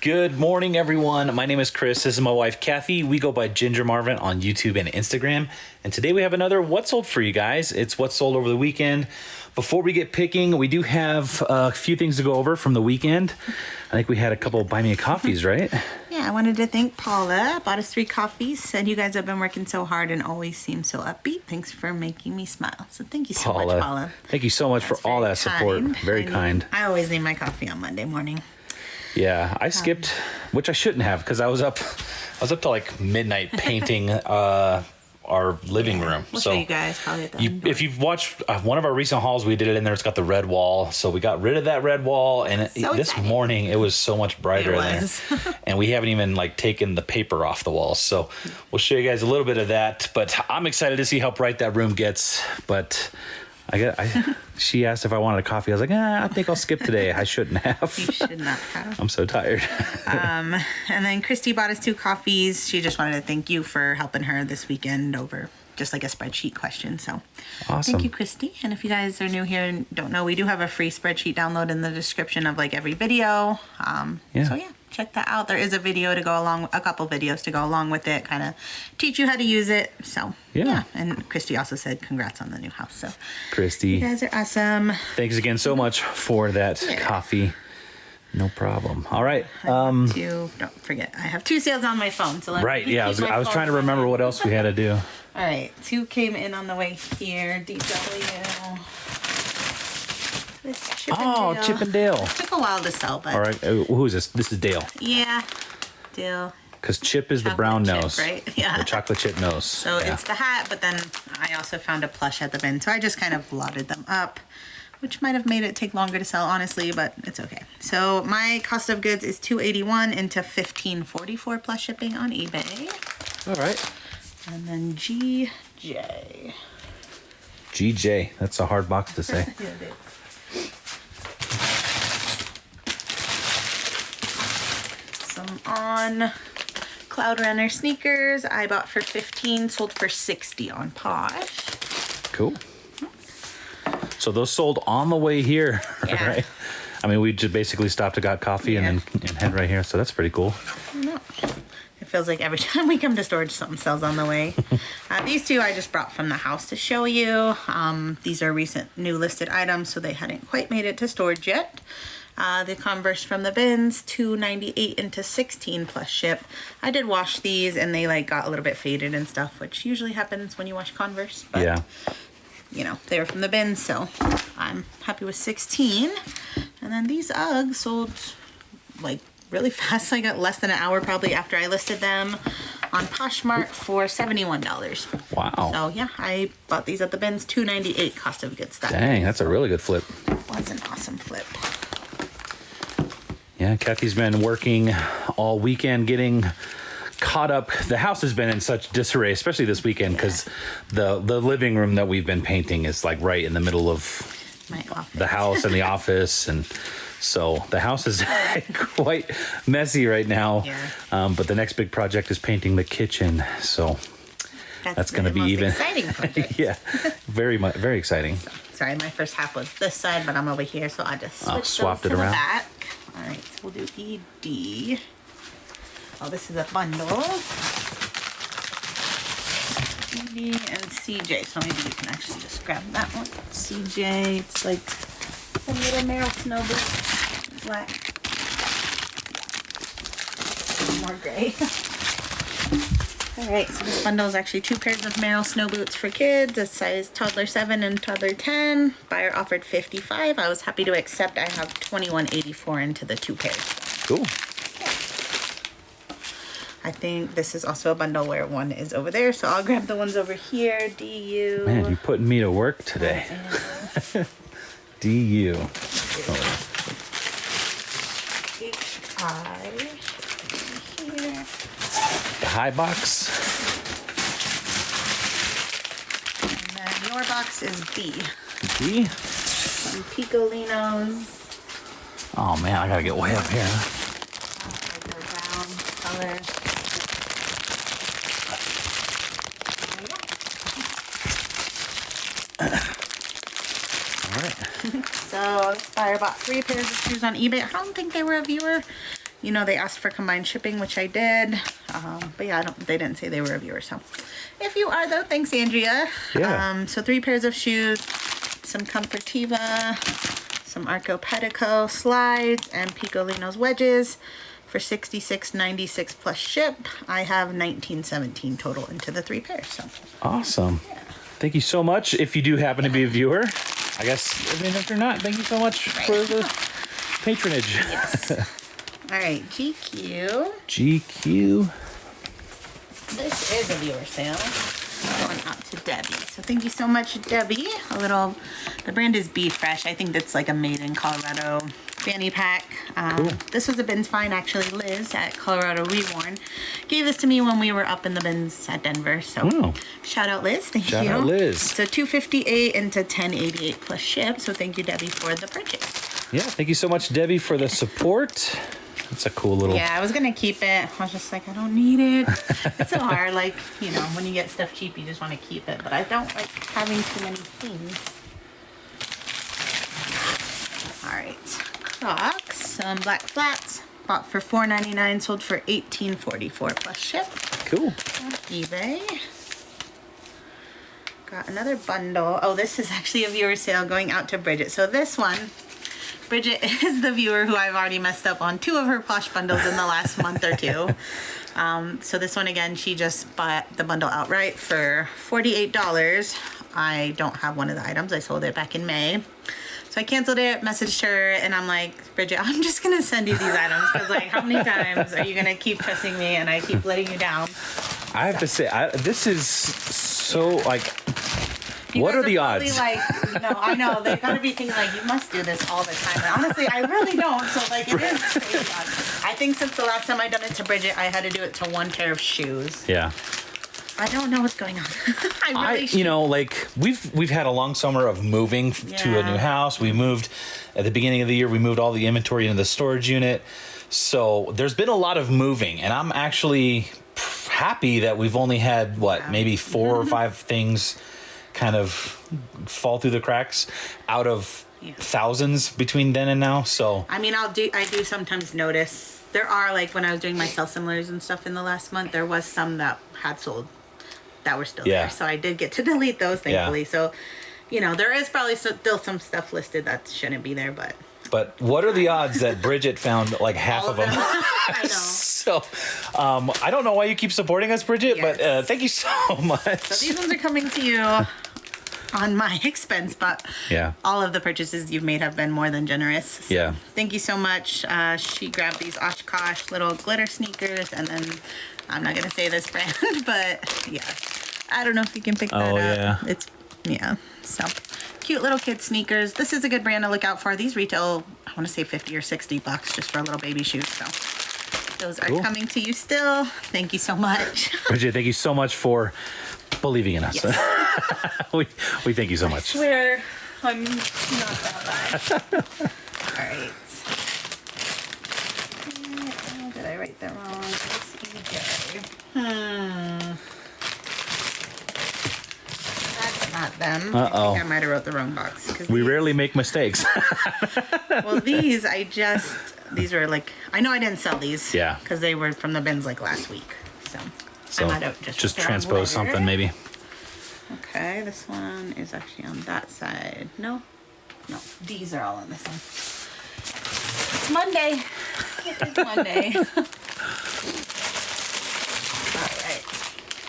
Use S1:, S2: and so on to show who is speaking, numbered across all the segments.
S1: Good morning, everyone. My name is Chris. This is my wife, Kathy. We go by Ginger Marvin on YouTube and Instagram. And today we have another What Sold for you guys. It's what sold over the weekend. Before we get picking, we do have a few things to go over from the weekend. I think we had a couple Buy Me a Coffees, right?
S2: Yeah, I wanted to thank Paula. Bought us 3 coffees. Said you guys have been working so hard and always seem so upbeat. Thanks for making me smile. So thank you so much, Paula.
S1: Thank you so much for all that support. Very kind.
S2: I always need my coffee on Monday morning.
S1: Yeah, I skipped, which I shouldn't have, because I was up till like midnight painting our living room.
S2: We'll show you guys probably at the
S1: if you've watched one of our recent hauls, we did it in there. It's got the red wall, so we got rid of that red wall, and this morning it was so much brighter in there. And we haven't even like taken the paper off the walls, so we'll show you guys a little bit of that. But I'm excited to see how bright that room gets. But she asked if I wanted a coffee. I was like, I think I'll skip today. I shouldn't have.
S2: You should not have.
S1: I'm so tired.
S2: And then Christy bought us 2 coffees. She just wanted to thank you for helping her this weekend over just like a spreadsheet question. So
S1: awesome.
S2: Thank you, Christy. And if you guys are new here and don't know, we do have a free spreadsheet download in the description of like every video. So yeah, check that out. There is a video to go along, a couple videos to go along with it, kind of teach you how to use it. So yeah. And Christy also said congrats on the new house. So
S1: Christy,
S2: you guys are awesome.
S1: Thanks again so much for that coffee. No problem. All right.
S2: Don't forget, I have 2 sales on my phone. So
S1: I was trying to remember what else we had to do.
S2: All right, 2 came in on the way here. DW. This Chippendale.
S1: Chippendale.
S2: It took a while to sell, but.
S1: All right. Who is this? This is Dale.
S2: Yeah, Dale.
S1: Because Chip is the brown nose,
S2: right? Yeah.
S1: The chocolate chip nose.
S2: So it's the hat, but then I also found a plush at the bin, so I just kind of lotted them up, which might have made it take longer to sell, honestly, but it's okay. So my cost of goods is $281 into $15.44 plus shipping on eBay.
S1: All right.
S2: And then GJ.
S1: GJ. That's a hard box to say.
S2: Yeah, it is. Some on Cloud Runner sneakers. I bought for $15, sold for $60 on Posh.
S1: Cool. So those sold on the way here, right? I mean, we just basically stopped and got coffee and head right here. So that's pretty cool.
S2: It feels like every time we come to storage, something sells on the way. These 2 I just brought from the house to show you. These are recent new listed items, so they hadn't quite made it to storage yet. The Converse from the bins, $298 into $16 plus ship. I did wash these, and they like got a little bit faded and stuff, which usually happens when you wash Converse. But, you know, they were from the bins, so I'm happy with 16. And then these Uggs sold like really fast. I got less than an hour probably after I listed them on Poshmark for $71.
S1: Wow.
S2: So yeah, I bought these at the bins, $298 cost of goods.
S1: Dang, that's a really good flip.
S2: It was an awesome flip.
S1: Yeah, Kathy's been working all weekend getting caught up. The house has been in such disarray, especially this weekend, because the living room that we've been painting is like right in the middle of
S2: my office. The
S1: house and the office, and so the house is quite messy right now. But the next big project is painting the kitchen, so that's going to be even
S2: exciting project.
S1: very exciting.
S2: Sorry, my first half was this side, but I'm over here, so I just
S1: swapped it around.
S2: Back. All right, so we'll do ED. Oh, this is a bundle. ED and CJ, so maybe you can actually just grab that one. CJ, it's like a little Merrill snow boot, black, more gray. All right, so this bundle is actually 2 pairs of Merrill snow boots for kids, a size toddler 7 and toddler 10. Buyer offered $55. I was happy to accept. I have $21.84 into the 2 pairs.
S1: Cool.
S2: I think this is also a bundle where one is over there, so I'll grab the ones over here. DU.
S1: Man, you're putting me to work today. DU.
S2: HI. Here.
S1: The high box.
S2: And then your box is B.
S1: B?
S2: Some Picolinos.
S1: Oh man, I gotta get way up here.
S2: Like brown color.
S1: All right.
S2: So buyer bought 3 pairs of shoes on eBay. I don't think they were a viewer You know, they asked for combined shipping, which I did. But yeah, they didn't say they were a viewer. So if you are, though, thanks, Andrea.
S1: Yeah.
S2: So 3 pairs of shoes, some Comfortiva, some Arco Pedico slides, and Picolinos wedges for $66.96 plus ship. I have $19.17 total into the 3 pairs. So
S1: awesome. Yeah. Thank you so much. If you do happen to be a viewer, I guess, I mean, if you're not, thank you so much for the patronage.
S2: Yes. All right, GQ.
S1: GQ.
S2: This is a viewer sale going out to Debbie. So thank you so much, Debbie. The brand is Be Fresh. I think that's like a made in Colorado fanny pack.
S1: Cool.
S2: This was a bins find, actually. Liz at Colorado Reworn gave this to me when we were up in the bins at Denver. So shout out, Liz. Thank you.
S1: Shout out, Liz.
S2: So $258 into $10.88 plus ship. So thank you, Debbie, for the purchase.
S1: Yeah, thank you so much, Debbie, for the support. It's a cool little...
S2: Yeah, I was going to keep it. I was just like, I don't need it. It's so hard. Like, you know, when you get stuff cheap, you just want to keep it. But I don't like having too many things. All right. Crocs. Some black flats. Bought for $4.99. Sold for $18.44 plus ship.
S1: Cool.
S2: On eBay. Got another bundle. Oh, this is actually a viewer sale going out to Bridget. So this one... Bridget is the viewer who I've already messed up on 2 of her plush bundles in the last month or 2. So this one, again, she just bought the bundle outright for $48. I don't have one of the items. I sold it back in May. So I canceled it, messaged her, and I'm like, Bridget, I'm just going to send you these items because, like, how many times are you going to keep trusting me and I keep letting you down?
S1: I have to say, this is so, like... What are the odds?
S2: Like, no, I know. They've got to be thinking, like, you must do this all the time. And honestly, I really don't. So, like, it is crazy. I think since the last time I done it to Bridget, I had to do it to 1 pair of shoes.
S1: Yeah.
S2: I don't know what's going on.
S1: You know, like, we've had a long summer of moving to a new house. We moved at the beginning of the year. We moved all the inventory into the storage unit. So there's been a lot of moving. And I'm actually happy that we've only had, maybe 4 or 5 things kind of fall through the cracks out of thousands between then and now. So
S2: I mean, I do sometimes notice there are, like, when I was doing my self-similars and stuff in the last month, there was some that had sold that were still there. So I did get to delete those, thankfully. So, you know, there is probably still some stuff listed that shouldn't be there, but
S1: what are the odds that Bridget found like half of them?
S2: I know.
S1: So, I don't know why you keep supporting us, Bridget, but thank you so much.
S2: So these ones are coming to you on my expense, but all of the purchases you've made have been more than generous. So thank you so much. She grabbed these Oshkosh little glitter sneakers, and then I'm not gonna say this brand, but I don't know if you can pick that up. It's so cute little kid sneakers. This is a good brand to look out for. These retail, I want to say $50 or $60 just for a little baby shoes. So those are coming to you still. Thank you so much.
S1: Bridget, thank you so much for believing in us. Yes. we thank you so much.
S2: I swear I'm not that bad. All right. Oh, did I write that wrong? That's not them. I think I might have wrote the wrong box.
S1: We rarely make mistakes.
S2: Well, these were like, I know I didn't sell these. Yeah. Because they were from the bins like last week. So I might have just
S1: transpose something maybe.
S2: Okay, this one is actually on that side. No, these are all on this one. It's Monday. It's Monday. All right.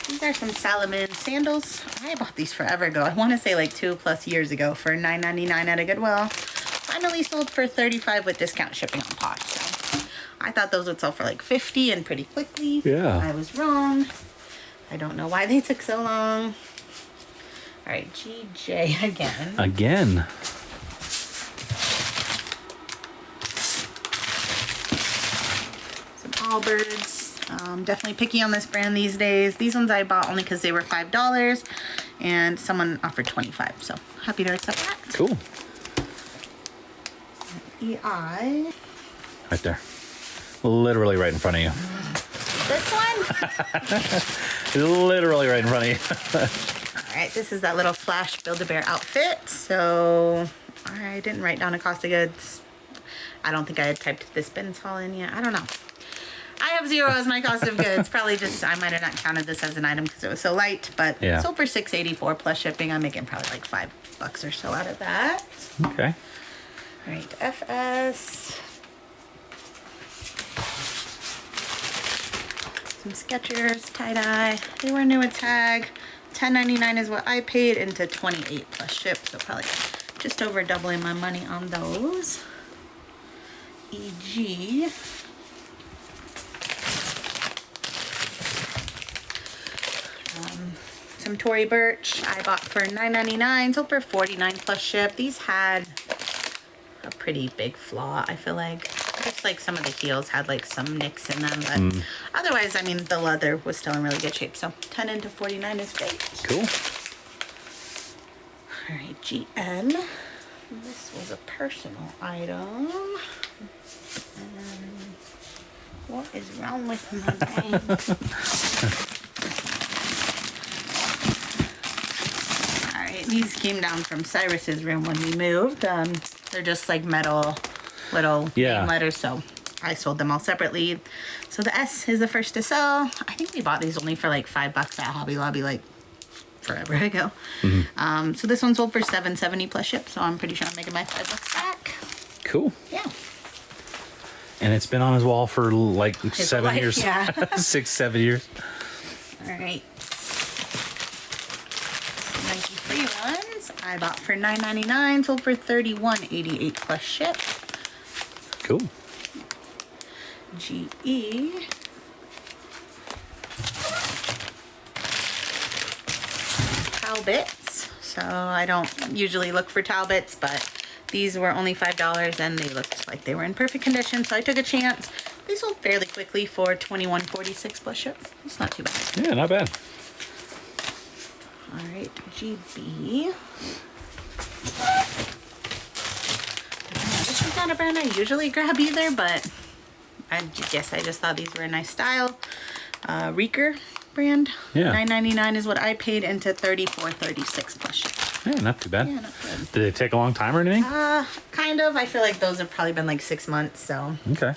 S2: These are some Salomon sandals. I bought these forever ago. I want to say like 2+ years ago for $9.99 at a Goodwill. Finally sold for $35 with discount shipping on Posh. So I thought those would sell for like $50 and pretty quickly. Yeah. I was wrong. I don't know why they took so long. All right, GJ again.
S1: Again.
S2: Some Allbirds. Definitely picky on this brand these days. These ones I bought only because they were $5 and someone offered $25. So happy to accept that.
S1: Cool.
S2: EI.
S1: Right there. Literally right in front of you.
S2: This one?
S1: Literally right in front of you.
S2: All right, this is that little flash Build-A-Bear outfit. So I didn't write down a cost of goods. I don't think I had typed this bins haul in yet. I don't know. I have 0 as my cost of goods. Probably just, I might have not counted this as an item because it was so light, but sold for $6.84 plus shipping. I'm making probably like $5 or so out of that.
S1: Okay.
S2: All right, FS. Some Skechers tie-dye. They were new at tag. $10.99 is what I paid into $28 plus ship, so probably just over doubling my money on those. EG. Some Tory Burch I bought for $9.99, sold for $49 plus ship. These had a pretty big flaw, I feel like. Just like some of the heels had like some nicks in them, but otherwise, I mean, the leather was still in really good shape. So 10 into 49 is great.
S1: Cool.
S2: All right, GN. This was a personal item. What is wrong with my brain? All right, these came down from Cyrus's room when we moved. They're just like metal little name letters, so I sold them all separately. So the S is the first to sell. I think we bought these only for like $5 at Hobby Lobby like forever ago. So this one sold for $7.70 plus ship, so I'm pretty sure I'm making my $5 back.
S1: Cool.
S2: Yeah.
S1: And it's been on his wall for like
S2: His
S1: 7
S2: life,
S1: years.
S2: yeah.
S1: 6-7 years.
S2: All right. Nike free ones I bought for $9.99, sold for $31.88 plus ship.
S1: Cool.
S2: GE. Talbots. So I don't usually look for Talbots, but these were only $5 and they looked like they were in perfect condition, so I took a chance. They sold fairly quickly for $21.46 plus ship. It's not too bad.
S1: Yeah, not bad.
S2: All right, GB. This is not a brand I usually grab either, but I guess I just thought these were a nice style. Reeker brand.
S1: Yeah.
S2: $9.99 is what I paid into $34.36 plus ship.
S1: Yeah, not too bad.
S2: Yeah, not bad.
S1: Did it take a long time or anything?
S2: Kind of. I feel like those have probably been like 6 months, so
S1: Okay.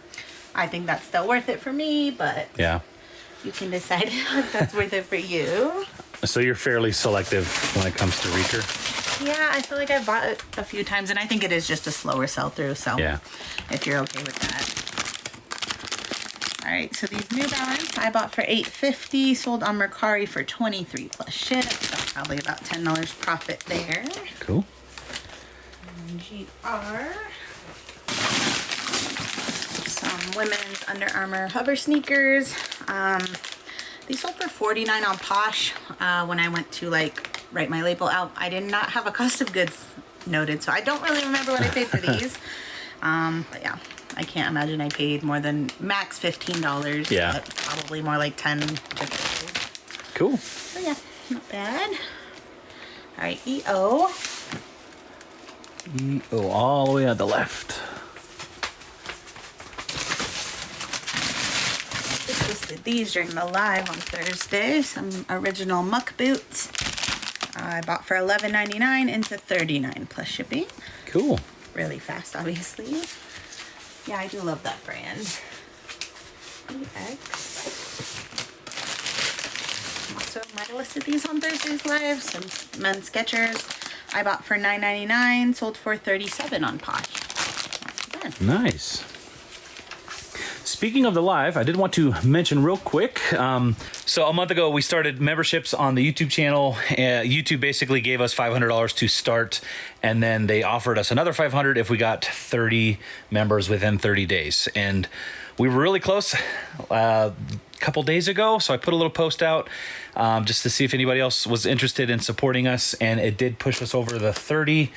S2: I think that's still worth it for me, but
S1: Yeah.
S2: you can decide if that's worth it for you.
S1: So you're fairly selective when it comes to Reeker?
S2: Yeah, I feel like I've bought it a few times, and I think it is just a slower sell-through, so
S1: Yeah.
S2: if you're okay with that. All right, so these New Balance I bought for $8.50, sold on Mercari for $23 plus ship, so probably about $10 profit there.
S1: Cool.
S2: GR. Some women's Under Armour hover sneakers. These sold for $49 on Posh. When I went to like write my label out, I did not have a cost of goods noted, so I don't really remember what I paid for these. But yeah, I can't imagine I paid more than max $15.
S1: Yeah.
S2: But probably more like 10 to 50.
S1: Cool.
S2: So yeah, not bad. All right, EO.
S1: Oh, all the way on the left.
S2: Just listed these during the live on Thursday. Some original muck boots. I bought for $11.99 into $39 plus shipping.
S1: Cool.
S2: Really fast, obviously. Yeah, I do love that brand. EX. Also, might have listed these on Thursday's live. Some men's Skechers. I bought for $9.99, sold for $37 on Posh. Not too bad.
S1: Nice. Speaking of the live, I did want to mention real quick. So a month ago, we started memberships on the YouTube channel. YouTube basically gave us $500 to start, and then they offered us another $500 if we got 30 members within 30 days. And we were really close a couple days ago, so I put a little post out just to see if anybody else was interested in supporting us, and it did push us over the 30.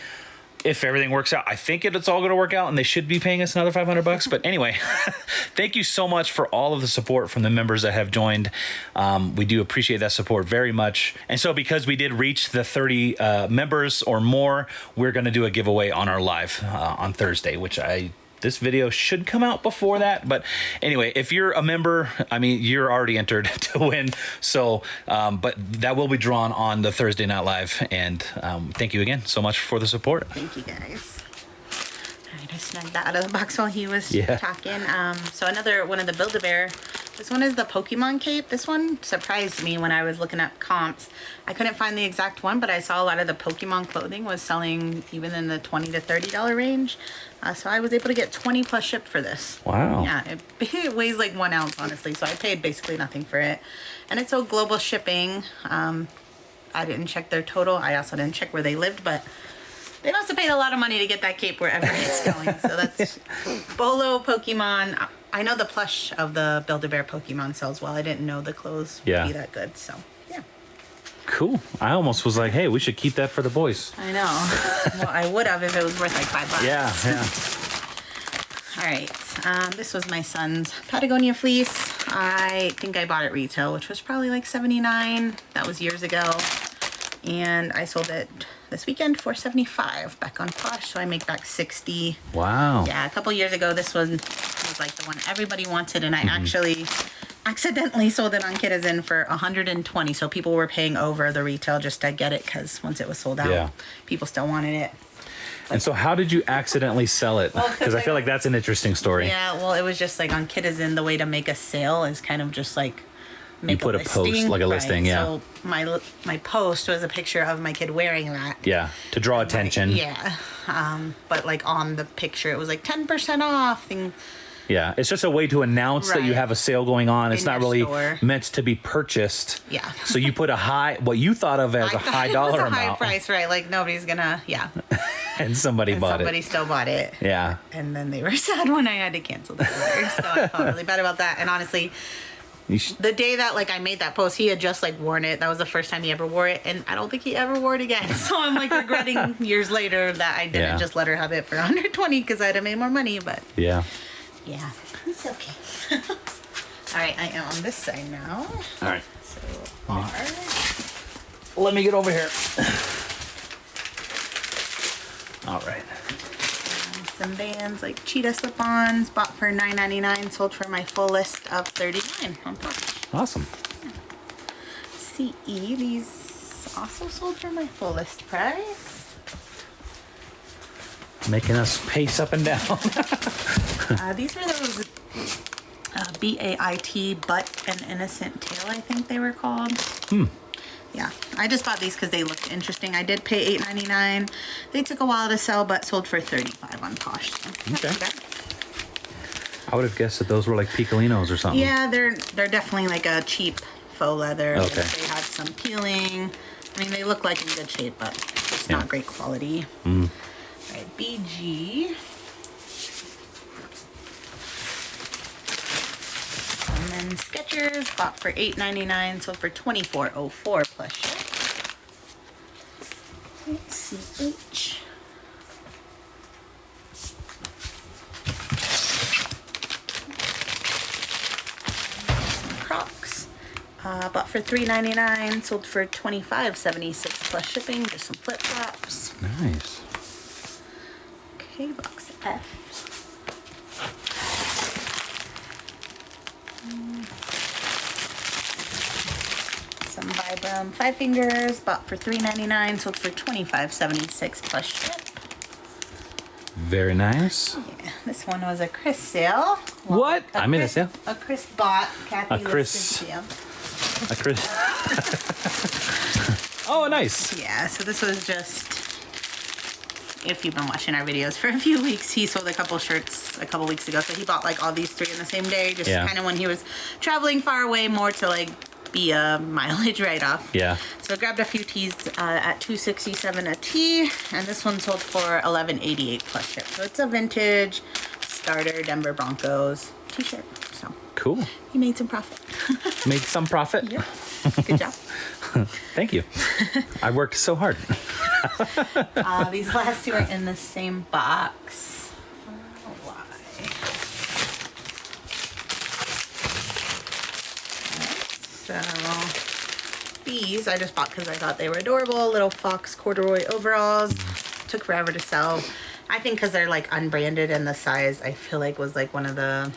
S1: If everything works out, I think it's all going to work out, and they should be paying us another $500. But anyway, thank you so much for all of the support from the members that have joined. We do appreciate that support very much. And so because we did reach the 30 members or more, we're going to do a giveaway on our live on Thursday, which this video should come out before that. But anyway, if you're a member, I mean, you're already entered to win. So, but that will be drawn on the Thursday Night Live. And thank you again so much for the support.
S2: Thank you, guys. right, I snagged that out of the box while he was talking. So another one of the Build-A-Bear. This one is the Pokemon cape. This one surprised me when I was looking at comps. I couldn't find the exact one, but I saw a lot of the Pokemon clothing was selling even in the $20 to $30 range. So I was able to get 20 plus shipped for this.
S1: Wow.
S2: Yeah, it weighs like 1 ounce, honestly. So I paid basically nothing for it. And it's all global shipping. I didn't check their total. I also didn't check where they lived, but they must have paid a lot of money to get that cape wherever it's going. So that's Bolo Pokemon. I know the plush of the Build-A-Bear Pokemon sells well. I didn't know the clothes would be that good. So, yeah.
S1: Cool. I almost was like, hey, we should keep that for the boys.
S2: I know. Well, I would have if it was worth like $5.
S1: Yeah.
S2: All right. This was my son's Patagonia Fleece. I think I bought it retail, which was probably like $79. That was years ago. And I sold it this weekend for $75 back on Posh, so I make back $60.
S1: Wow.
S2: Yeah, a couple years ago, this was like the one everybody wanted, and I actually accidentally sold it on Kitizen for $120. So people were paying over the retail just to get it, because once it was sold out, people still wanted it.
S1: And so how did you accidentally sell it? Because I feel like that's an interesting story.
S2: Yeah, well, it was just like on Kitizen, the way to make a sale is kind of just like make
S1: you put a post, like a listing,
S2: So my post was a picture of my kid wearing that.
S1: Yeah, to draw attention.
S2: But like on the picture, it was like 10% off.
S1: Yeah, it's just a way to announce that you have a sale going on. It's not really meant to be purchased.
S2: Yeah.
S1: So you put what you thought of as a high dollar amount.
S2: High price, right? Like nobody's gonna,
S1: and somebody bought it.
S2: Somebody still bought it.
S1: Yeah.
S2: And then they were sad when I had to cancel the order. So I felt really bad about that. And honestly, the day that like I made that post, he had just like worn it. That was the first time he ever wore it, and I don't think he ever wore it again. So I'm like regretting years later that I didn't just let her have it for $120 because I'd have made more money. But yeah, it's okay. All right, I am on this side now.
S1: All right.
S2: So
S1: let me get over here. All right.
S2: Some Vans, like cheetah slip-ons, bought for $9.99, sold for my full list of $39 on Posh.
S1: Awesome.
S2: CE, these also sold for my full list price.
S1: Making us pace up and down.
S2: These were those BAIT, Butt and Innocent Tail, I think they were called. Yeah, I just bought these because they looked interesting. I did pay $8.99. They took a while to sell, but sold for $35 on Posh. So
S1: okay. I would have guessed that those were like Picolinos or something.
S2: Yeah, they're definitely like a cheap faux leather.
S1: Okay.
S2: Like they had some peeling. I mean, they look like in good shape, but it's not great quality. All right, BG. And then Skechers, bought for $8.99, sold for $24.04 plus ship. CH. Crocs, bought for $3.99, sold for $25.76 plus shipping. Just some flip flops.
S1: Nice.
S2: Okay, box F. Some Vibram 5 fingers, bought for $3.99, sold for $25.76 plus ship.
S1: Very nice.
S2: Yeah, this one was a Chris sale.
S1: What? I'm in a sale?
S2: A Chris bought. Kathy
S1: A Chris
S2: sale.
S1: A Chris. Oh, nice.
S2: Yeah, so this was just, if you've been watching our videos for a few weeks, he sold a couple shirts a couple weeks ago. So he bought like all these 3 in the same day, just kind of when he was traveling far away, more to like be a mileage write-off.
S1: Yeah.
S2: So I grabbed a few tees at $2.67 a tee, and this one sold for $11.88 plus ship. So it's a vintage starter Denver Broncos t-shirt. So
S1: cool.
S2: He made some profit.
S1: Made some profit?
S2: Yep. Good job.
S1: Thank you. I worked so hard.
S2: These last 2 are in the same box. Why? So these I just bought because I thought they were adorable. Little fox corduroy overalls. Took forever to sell. I think because they're like unbranded, and the size I feel like was like one of the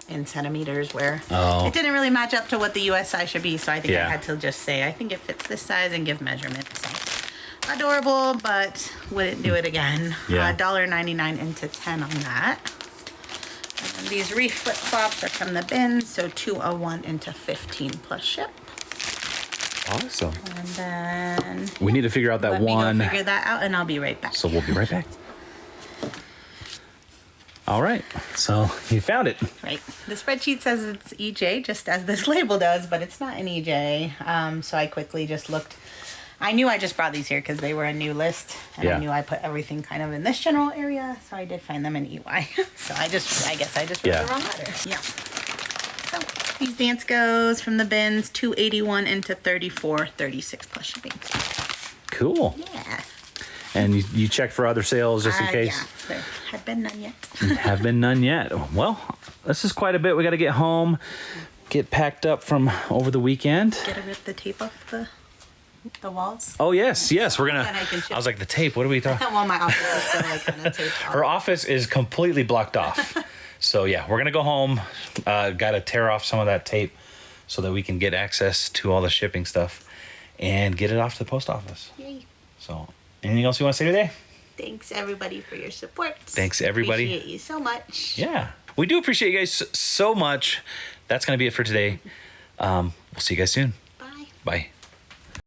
S2: in centimeters where it didn't really match up to what the US size should be. So I think I had to just say I think it fits this size and give measurements. So adorable, but wouldn't do it again.
S1: Yeah.
S2: $1.99 into 10 on that. And these Reef flip-flops are from the bin, so $2.01 into 15 plus ship.
S1: Awesome.
S2: And then
S1: we need to figure out that
S2: let
S1: one.
S2: me go figure that out, and I'll be right back.
S1: So we'll be right back. All right, so you found it.
S2: Right. The spreadsheet says it's EJ, just as this label does, but it's not an EJ. So I quickly just looked. I knew I just brought these here because they were a new list, and I knew I put everything kind of in this general area, so I did find them in EY. So I guess I just wrote the wrong letter. Yeah. So these dance goes from the bins, $2.81 into $34.36 plus shipping.
S1: Cool.
S2: Yeah.
S1: And you checked for other sales just in case?
S2: Yeah, there have been none yet.
S1: Have been none yet. Well, this is quite a bit. We got to get home, get packed up from over the weekend.
S2: Get to rip the tape off the walls.
S1: Oh, yes. We're going to. I was like, the tape, what are we talking
S2: Well, my office is still like kind of taped off.
S1: Her office is completely blocked off. So, yeah, we're going to go home. Got to tear off some of that tape so that we can get access to all the shipping stuff and get it off to the post office.
S2: Yay.
S1: So, anything else you want to say today?
S2: Thanks, everybody, for your support.
S1: Thanks, everybody.
S2: Appreciate you so much.
S1: Yeah. We do appreciate you guys so much. That's going to be it for today. We'll see you guys soon.
S2: Bye.
S1: Bye.